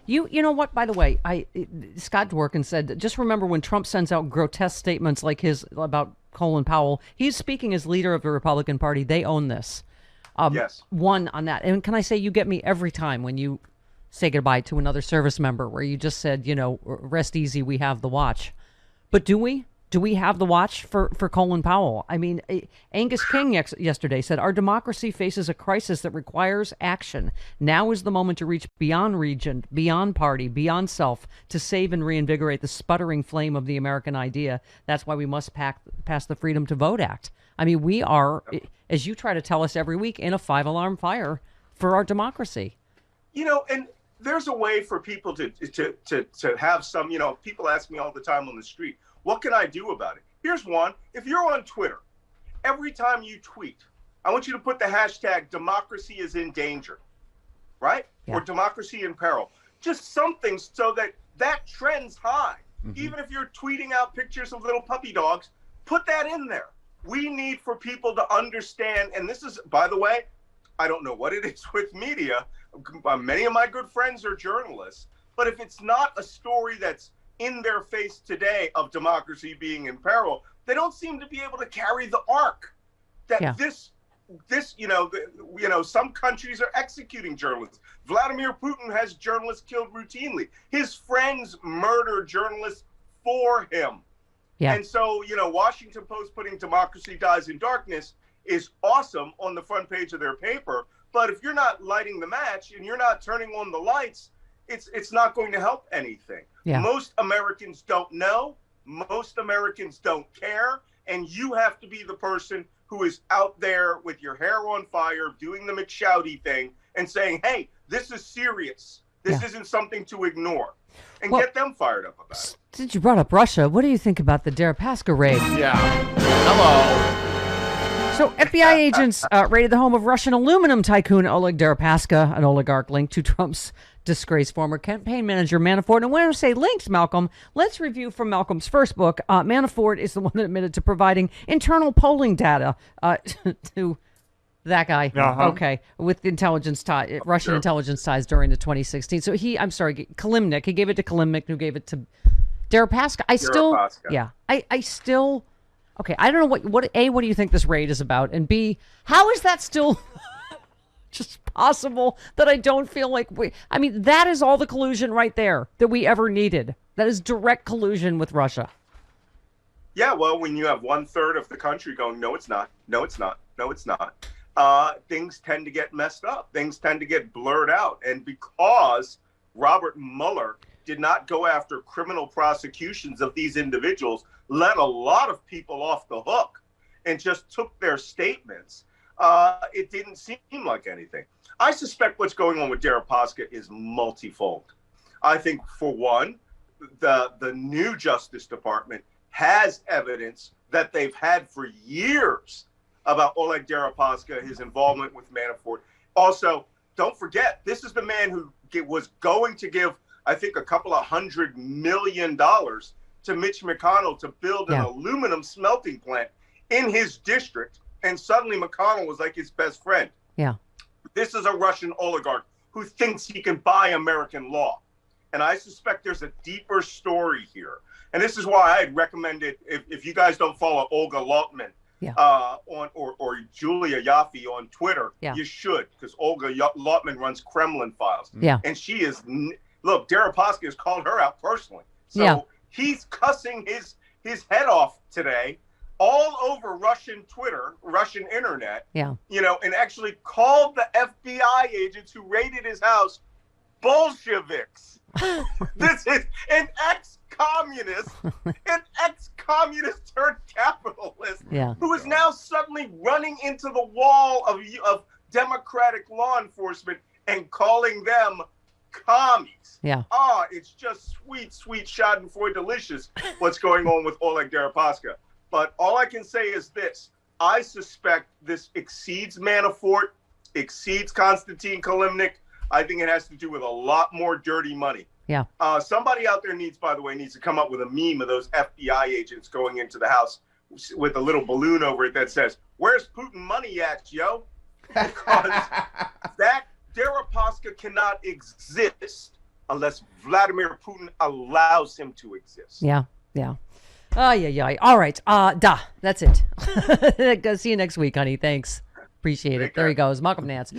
You know what, by the way, Scott Dworkin said, just remember when Trump sends out grotesque statements like his about Colin Powell, he's speaking as leader of the Republican Party. They own this. Yes. One on that. And can I say, you get me every time when you say goodbye to another service member where you just said, rest easy, we have the watch. But do we? Do we have the watch for Colin Powell? I mean, Angus King yesterday said, our democracy faces a crisis that requires action. Now is the moment to reach beyond region, beyond party, beyond self, to save and reinvigorate the sputtering flame of the American idea. That's why we must pass the Freedom to Vote Act. I mean, we are, as you try to tell us every week, in a 5-alarm fire for our democracy. And there's a way for people to have some, people ask me all the time on the street, what can I do about it? Here's one. If you're on Twitter, every time you tweet, I want you to put the hashtag democracy is in danger, right? Yeah. Or democracy in peril. Just something so that trends high. Mm-hmm. Even if you're tweeting out pictures of little puppy dogs, put that in there. We need for people to understand, and this is, by the way, I don't know what it is with media. Many of my good friends are journalists, but if it's not a story that's in their face today of democracy being in peril, they don't seem to be able to carry the arc that this some countries are executing journalists. Vladimir Putin has journalists killed routinely. His friends murder journalists for him. Yeah. And so, Washington Post putting democracy dies in darkness is awesome on the front page of their paper. But if you're not lighting the match and you're not turning on the lights, it's not going to help anything. Yeah. Most Americans don't know. Most Americans don't care. And you have to be the person who is out there with your hair on fire, doing the McShouty thing and saying, hey, this is serious. This isn't something to ignore. And get them fired up about it. Since you brought up Russia, what do you think about the Deripaska raid? Yeah. Hello. So FBI agents raided the home of Russian aluminum tycoon Oleg Deripaska, an oligarch linked to Trump's disgraced former campaign manager Manafort. And when I say linked, Malcolm, let's review from Malcolm's first book. Manafort is the one that admitted to providing internal polling data to that guy. Uh-huh. Okay, with intelligence ties, Russian intelligence ties during the 2016. So Kalimnik. He gave it to Kalimnik, who gave it to Deripaska. I still. Okay, I don't know what do you think this raid is about? And B, how is that still just possible that I don't feel like that is all the collusion right there that we ever needed. That is direct collusion with Russia. Yeah, well, when you have 1/3 of the country going, no, it's not, no, it's not, no, it's not, things tend to get messed up. Things tend to get blurred out. And because Robert Mueller did not go after criminal prosecutions of these individuals, let a lot of people off the hook and just took their statements, it didn't seem like anything. I suspect what's going on with Deripaska is multifold. I think, for one, the new Justice Department has evidence that they've had for years about Oleg Deripaska, his involvement with Manafort. Also, don't forget, this is the man who was going to give, I think, $200 million to Mitch McConnell to build an aluminum smelting plant in his district. And suddenly McConnell was like his best friend. Yeah. This is a Russian oligarch who thinks he can buy American law. And I suspect there's a deeper story here. And this is why I had recommended, if you guys don't follow Olga Lautman or Julia Yaffe on Twitter, you should, because Olga Lautman runs Kremlin Files. Yeah. And she is, look, Deripaska has called her out personally. So he's cussing his head off today all over Russian Twitter, Russian internet, and actually called the FBI agents who raided his house Bolsheviks. This is an ex-communist turned capitalist who is now suddenly running into the wall of democratic law enforcement and calling them commies. Yeah. It's just sweet, sweet schadenfreude delicious what's going on with Oleg Deripaska. But all I can say is this. I suspect this exceeds Manafort, exceeds Konstantin Kilimnik. I think it has to do with a lot more dirty money. Yeah. Somebody out there needs to come up with a meme of those FBI agents going into the house with a little balloon over it that says, "Where's Putin money at, yo?" Because that Deripaska cannot exist unless Vladimir Putin allows him to exist. Yeah. Yeah. Yeah. All right. That's it. See you next week, honey. Thanks. Appreciate it. There he goes. Malcolm Nance.